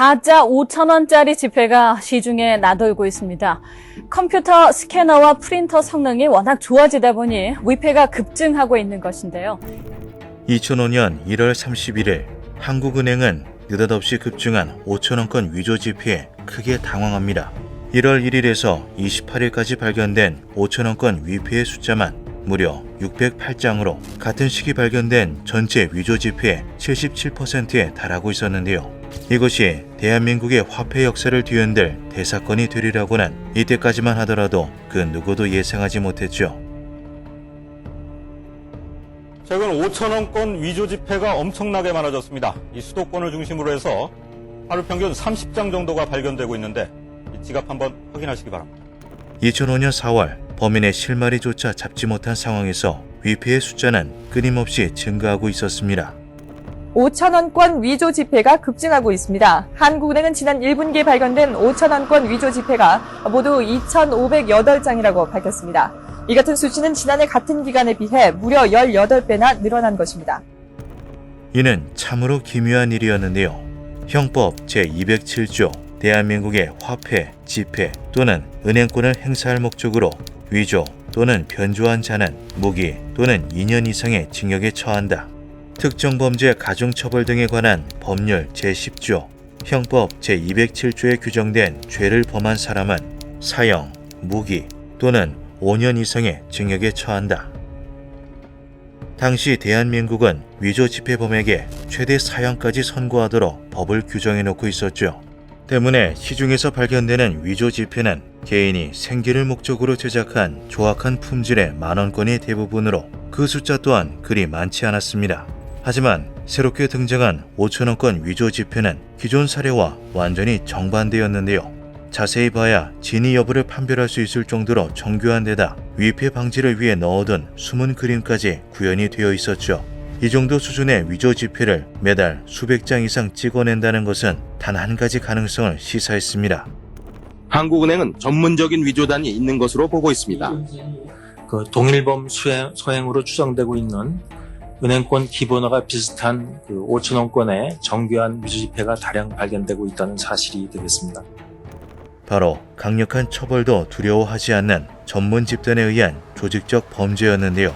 가짜 5,000원짜리 지폐가 시중에 나돌고 있습니다. 컴퓨터 스캐너와 프린터 성능이 워낙 좋아지다 보니 위폐가 급증하고 있는 것인데요. 2005년 1월 31일 한국은행은 느닷없이 급증한 5,000원권 위조 지폐에 크게 당황합니다. 1월 1일에서 28일까지 발견된 5,000원권 위폐의 숫자만 무려 608장으로 같은 시기 발견된 전체 위조 지폐의 77%에 달하고 있었는데요. 이것이 대한민국의 화폐 역사를 뒤흔들 대사건이 되리라고는 이때까지만 하더라도 그 누구도 예상하지 못했죠. 최근 5,000원권 위조 지폐가 엄청나게 많아졌습니다. 이 수도권을 중심으로 해서 하루 평균 30장 정도가 발견되고 있는데 이 지갑 한번 확인하시기 바랍니다. 2005년 4월 범인의 실마리조차 잡지 못한 상황에서 위폐의 숫자는 끊임없이 증가하고 있었습니다. 5,000원권 위조 지폐가 급증하고 있습니다. 한국은행은 지난 1분기에 발견된 5,000원권 위조 지폐가 모두 2,508장이라고 밝혔습니다. 이 같은 수치는 지난해 같은 기간에 비해 무려 18배나 늘어난 것입니다. 이는 참으로 기묘한 일이었는데요. 형법 제207조 대한민국의 화폐, 지폐 또는 은행권을 행사할 목적으로 위조 또는 변조한 자는 무기 또는 2년 이상의 징역에 처한다. 특정 범죄 가중처벌 등에 관한 법률 제10조, 형법 제207조에 규정된 죄를 범한 사람은 사형, 무기 또는 5년 이상의 징역에 처한다. 당시 대한민국은 위조 지폐범에게 최대 사형까지 선고하도록 법을 규정해 놓고 있었죠. 때문에 시중에서 발견되는 위조 지폐는 개인이 생계를 목적으로 제작한 조악한 품질의 만원권이 대부분으로 그 숫자 또한 그리 많지 않았습니다. 하지만 새롭게 등장한 5,000원권 위조 지폐는 기존 사례와 완전히 정반대였는데요. 자세히 봐야 진위 여부를 판별할 수 있을 정도로 정교한 데다 위폐 방지를 위해 넣어둔 숨은 그림까지 구현이 되어 있었죠. 이 정도 수준의 위조 지폐를 매달 수백 장 이상 찍어낸다는 것은 단 한 가지 가능성을 시사했습니다. 한국은행은 전문적인 위조단이 있는 것으로 보고 있습니다. 그 동일범 소행으로 추정되고 있는 은행권 기본화가 비슷한 그 5,000원권의 정교한 위조 지폐가 다량 발견되고 있다는 사실이 되겠습니다. 바로 강력한 처벌도 두려워하지 않는 전문 집단에 의한 조직적 범죄였는데요.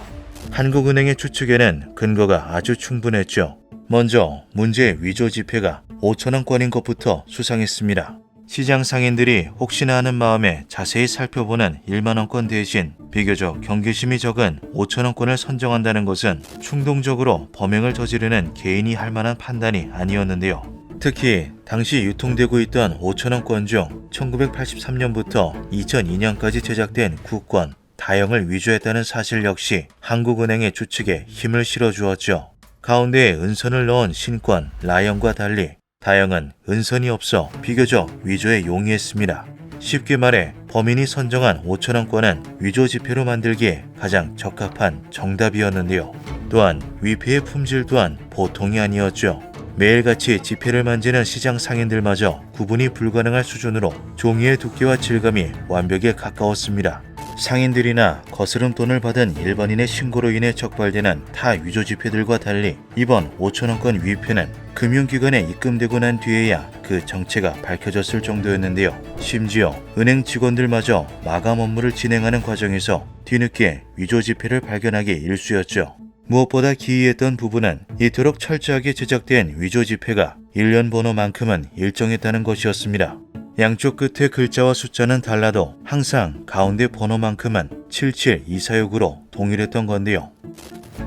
한국은행의 추측에는 근거가 아주 충분했죠. 먼저 문제의 위조 지폐가 5,000원권인 것부터 수상했습니다. 시장 상인들이 혹시나 하는 마음에 자세히 살펴보는 1만원권 대신 비교적 경계심이 적은 5,000원권을 선정한다는 것은 충동적으로 범행을 저지르는 개인이 할 만한 판단이 아니었는데요. 특히 당시 유통되고 있던 5,000원권 중 1983년부터 2002년까지 제작된 국권, 다형을 위조했다는 사실 역시 한국은행의 추측에 힘을 실어주었죠. 가운데에 은선을 넣은 신권, 라형과 달리 다형은 은선이 없어 비교적 위조에 용이했습니다. 쉽게 말해 범인이 선정한 5,000원권은 위조 지폐로 만들기에 가장 적합한 정답이었는데요. 또한 위폐의 품질 또한 보통이 아니었죠. 매일같이 지폐를 만지는 시장 상인들마저 구분이 불가능할 수준으로 종이의 두께와 질감이 완벽에 가까웠습니다. 상인들이나 거스름 돈을 받은 일반인의 신고로 인해 적발되는 타 위조 지폐들과 달리 이번 5,000원권 위폐는 금융기관에 입금되고 난 뒤에야 그 정체가 밝혀졌을 정도였는데요. 심지어 은행 직원들마저 마감 업무를 진행하는 과정에서 뒤늦게 위조 지폐를 발견하기 일쑤였죠. 무엇보다 기이했던 부분은 이토록 철저하게 제작된 위조 지폐가 일련 번호만큼은 일정했다는 것이었습니다. 양쪽 끝의 글자와 숫자는 달라도 항상 가운데 번호만큼은 77246으로 동일했던 건데요.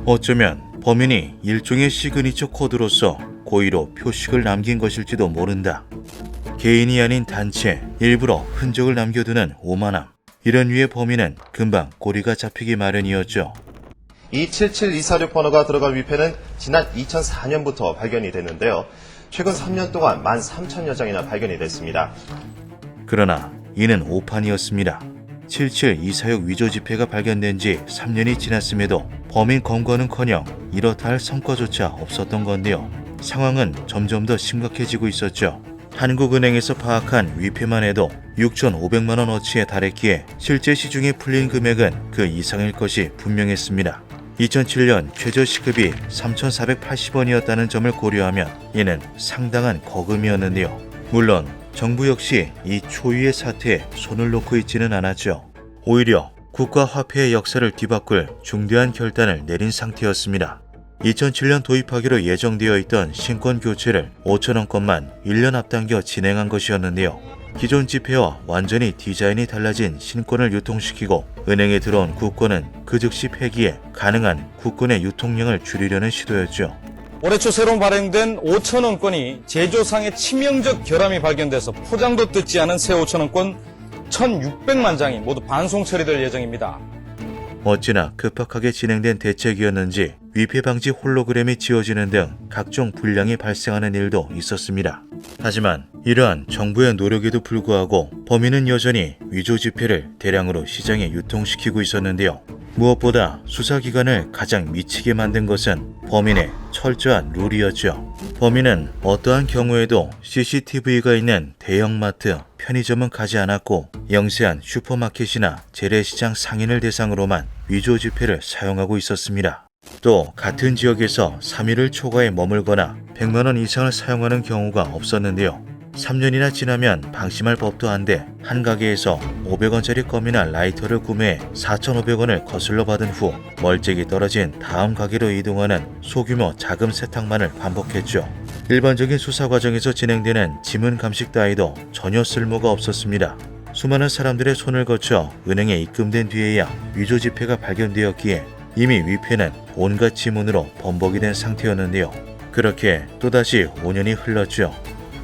어쩌면 범인이 일종의 시그니처 코드로서 고의로 표식을 남긴 것일지도 모른다. 개인이 아닌 단체, 일부러 흔적을 남겨두는 오만함. 이런 류의 범인은 금방 꼬리가 잡히기 마련이었죠. 이 77246 번호가 들어간 위폐는 지난 2004년부터 발견이 됐는데요. 최근 3년 동안 13,000여 장이나 발견이 됐습니다. 그러나 이는 오판이었습니다. 77246 위조 지폐가 발견된 지 3년이 지났음에도 범인 검거는커녕 이렇다 할 성과조차 없었던 건데요. 상황은 점점 더 심각해지고 있었죠. 한국은행에서 파악한 위폐만 해도 6,500만 원어치에 달했기에 실제 시중에 풀린 금액은 그 이상일 것이 분명했습니다. 2007년 최저시급이 3,480원이었다는 점을 고려하면 이는 상당한 거금이었는데요. 물론 정부 역시 이 초유의 사태에 손을 놓고 있지는 않았죠. 오히려 국가 화폐의 역사를 뒤바꿀 중대한 결단을 내린 상태였습니다. 2007년 도입하기로 예정되어 있던 신권 교체를 5천원권만 1년 앞당겨 진행한 것이었는데요. 기존 지폐와 완전히 디자인이 달라진 신권을 유통시키고 은행에 들어온 국권은 그 즉시 폐기해 가능한 국권의 유통량을 줄이려는 시도였죠. 올해 초 새로 발행된 5천원권이 제조상의 치명적 결함이 발견돼서 포장도 뜯지 않은 새 5천원권 1,600만 장이 모두 반송 처리될 예정입니다. 어찌나 급박하게 진행된 대책이었는지 위패 방지 홀로그램이 지어지는 등 각종 불량이 발생하는 일도 있었습니다. 하지만 이러한 정부의 노력에도 불구하고 범인은 여전히 위조 지폐를 대량으로 시장에 유통시키고 있었는데요. 무엇보다 수사기관을 가장 미치게 만든 것은 범인의 철저한 룰이었죠. 범인은 어떠한 경우에도 CCTV가 있는 대형마트, 편의점은 가지 않았고 영세한 슈퍼마켓이나 재래시장 상인을 대상으로만 위조 지폐를 사용하고 있었습니다. 또 같은 지역에서 3일을 초과해 머물거나 100만 원 이상을 사용하는 경우가 없었는데요. 3년이나 지나면 방심할 법도 한데 한 가게에서 500원짜리 껌이나 라이터를 구매해 4,500원을 거슬러 받은 후 멀찍이 떨어진 다음 가게로 이동하는 소규모 자금 세탁만을 반복했죠. 일반적인 수사 과정에서 진행되는 지문 감식 따위도 전혀 쓸모가 없었습니다. 수많은 사람들의 손을 거쳐 은행에 입금된 뒤에야 위조 지폐가 발견되었기에 이미 위패는 온갖 지문으로 범벅이 된 상태였는데요. 그렇게 또다시 5년이 흘렀죠.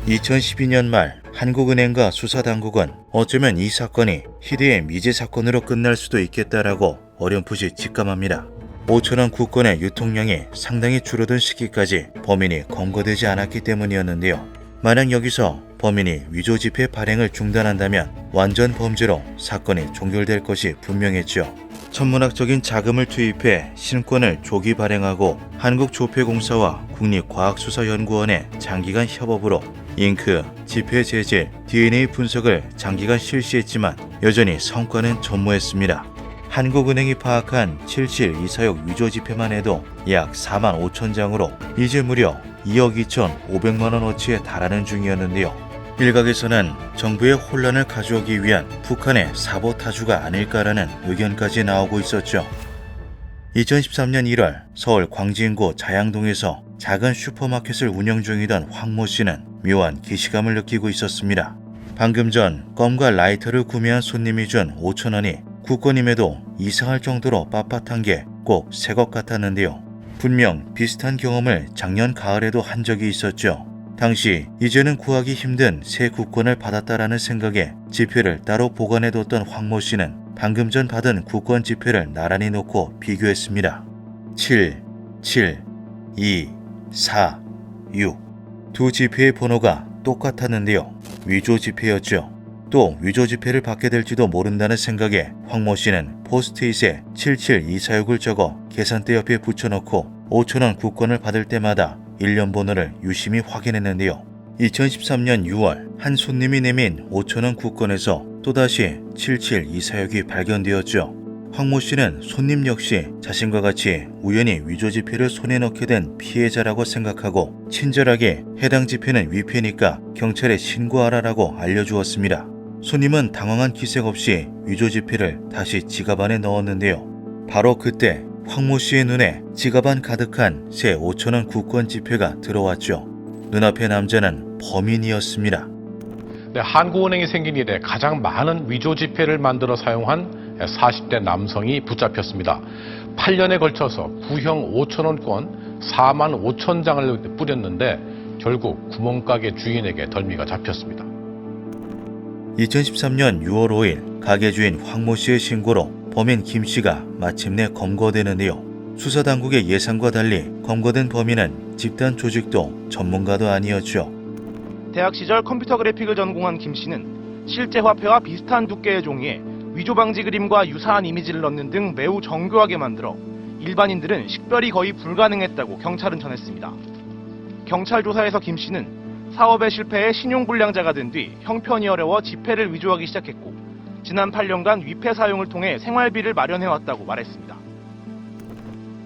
2012년 말 한국은행과 수사당국은 어쩌면 이 사건이 희대의 미제 사건으로 끝날 수도 있겠다라고 어렴풋이 직감합니다. 5천원 국권의 유통량이 상당히 줄어든 시기까지 범인이 검거되지 않았기 때문이었는데요. 만약 여기서 범인이 위조 지폐 발행을 중단한다면 완전 범죄로 사건이 종결될 것이 분명했죠. 천문학적인 자금을 투입해 신권을 조기 발행하고 한국조폐공사와 국립과학수사연구원의 장기간 협업으로 잉크, 지폐 재질, DNA 분석을 장기간 실시했지만 여전히 성과는 전무했습니다. 한국은행이 파악한 7724역 위조 지폐만 해도 약 4만 5천 장으로 이제 무려 2억 2,500만 원어치에 달하는 중이었는데요. 일각에서는 정부의 혼란을 가져오기 위한 북한의 사보타주가 아닐까라는 의견까지 나오고 있었죠. 2013년 1월 서울 광진구 자양동에서 작은 슈퍼마켓을 운영 중이던 황모 씨는 묘한 기시감을 느끼고 있었습니다. 방금 전 껌과 라이터를 구매한 손님이 준 5천원이 국권임에도 이상할 정도로 빳빳한 게 꼭 새 것 같았는데요. 분명 비슷한 경험을 작년 가을에도 한 적이 있었죠. 당시 이제는 구하기 힘든 새 국권을 받았다라는 생각에 지폐를 따로 보관해뒀던 황모 씨는 방금 전 받은 국권 지폐를 나란히 놓고 비교했습니다. 7, 7, 2, 4, 6. 두 지폐의 번호가 똑같았는데요. 위조 지폐였죠. 또 위조 지폐를 받게 될지도 모른다는 생각에 황모 씨는 포스트잇에 77246을 적어 계산대 옆에 붙여놓고 5천원 국권을 받을 때마다 1년 번호를 유심히 확인했는데요. 2013년 6월 한 손님이 내민 5천원 국권에서 또다시 7724역이 발견되었죠. 황모 씨는 손님 역시 자신과 같이 우연히 위조 지폐를 손에 넣게 된 피해자라고 생각하고 친절하게 해당 지폐는 위패니까 경찰에 신고하라라고 알려주었습니다. 손님은 당황한 기색 없이 위조 지폐를 다시 지갑 안에 넣었는데요. 바로 그때 황모 씨의 눈에 지갑 안 가득한 새 5천원 국권 지폐가 들어왔죠. 눈앞의 남자는 범인이었습니다. 네, 한국은행이 생긴 이래 가장 많은 위조 지폐를 만들어 사용한 40대 남성이 붙잡혔습니다. 8년에 걸쳐서 구형 5천원권 4만 5천 장을 뿌렸는데 결국 구멍가게 주인에게 덜미가 잡혔습니다. 2013년 6월 5일 가게 주인 황모 씨의 신고로 범인 김 씨가 마침내 검거되는데요. 수사당국의 예상과 달리 검거된 범인은 집단 조직도 전문가도 아니었죠. 대학 시절 컴퓨터 그래픽을 전공한 김 씨는 실제 화폐와 비슷한 두께의 종이에 위조 방지 그림과 유사한 이미지를 넣는 등 매우 정교하게 만들어 일반인들은 식별이 거의 불가능했다고 경찰은 전했습니다. 경찰 조사에서 김 씨는 사업에 실패해 신용불량자가 된 뒤 형편이 어려워 지폐를 위조하기 시작했고 지난 8년간 위패 사용을 통해 생활비를 마련해왔다고 말했습니다.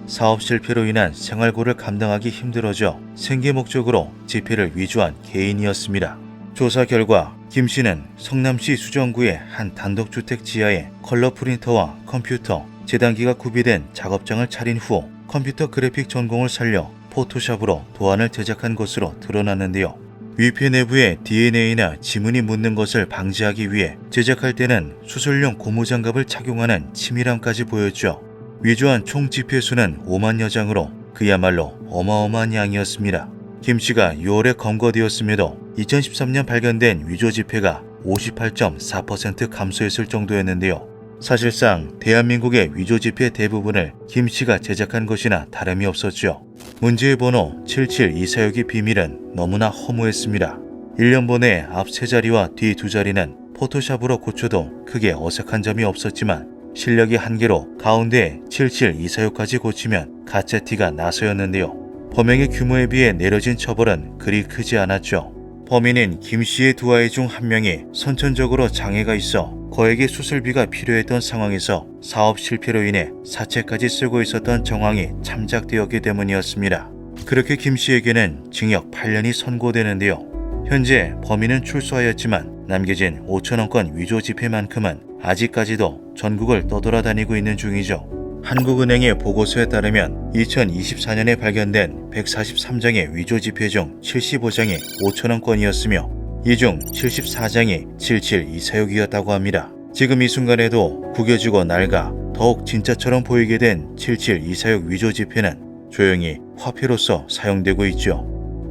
사업 실패로 인한 생활고를 감당하기 힘들어져 생계 목적으로 지폐를 위조한 개인이었습니다. 조사 결과 김 씨는 성남시 수정구의 한 단독주택 지하에 컬러 프린터와 컴퓨터, 재단기가 구비된 작업장을 차린 후 컴퓨터 그래픽 전공을 살려 포토샵으로 도안을 제작한 것으로 드러났는데요. 위패 내부에 DNA나 지문이 묻는 것을 방지하기 위해 제작할 때는 수술용 고무장갑을 착용하는 치밀함까지 보였죠. 위조한 총 집회수는 5만여 장으로 그야말로 어마어마한 양이었습니다. 김 씨가 6월에 검거되었음에도 2013년 발견된 위조 지폐가 58.4% 감소했을 정도였는데요. 사실상 대한민국의 위조 지폐 대부분을 김 씨가 제작한 것이나 다름이 없었죠. 문제의 번호 77246의 비밀은 너무나 허무했습니다. 1년번에 앞 3자리와 뒤 2자리는 포토샵으로 고쳐도 크게 어색한 점이 없었지만 실력이 한계로 가운데 77246까지 고치면 가짜 티가 나서였는데요. 범행의 규모에 비해 내려진 처벌은 그리 크지 않았죠. 범인인 김 씨의 두 아이 중 한 명이 선천적으로 장애가 있어 거액의 수술비가 필요했던 상황에서 사업 실패로 인해 사채까지 쓰고 있었던 정황이 참작되었기 때문이었습니다. 그렇게 김 씨에게는 징역 8년이 선고되는데요. 현재 범인은 출소하였지만 남겨진 5천원권 위조 지폐만큼은 아직까지도 전국을 떠돌아다니고 있는 중이죠. 한국은행의 보고서에 따르면 2024년에 발견된 143장의 위조 지폐 중 75장이 5천원권이었으며 이 중 74장이 77246이었다고 합니다. 지금 이 순간에도 구겨지고 낡아 더욱 진짜처럼 보이게 된 77246 위조 지폐는 조용히 화폐로서 사용되고 있죠.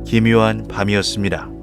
기묘한 밤이었습니다.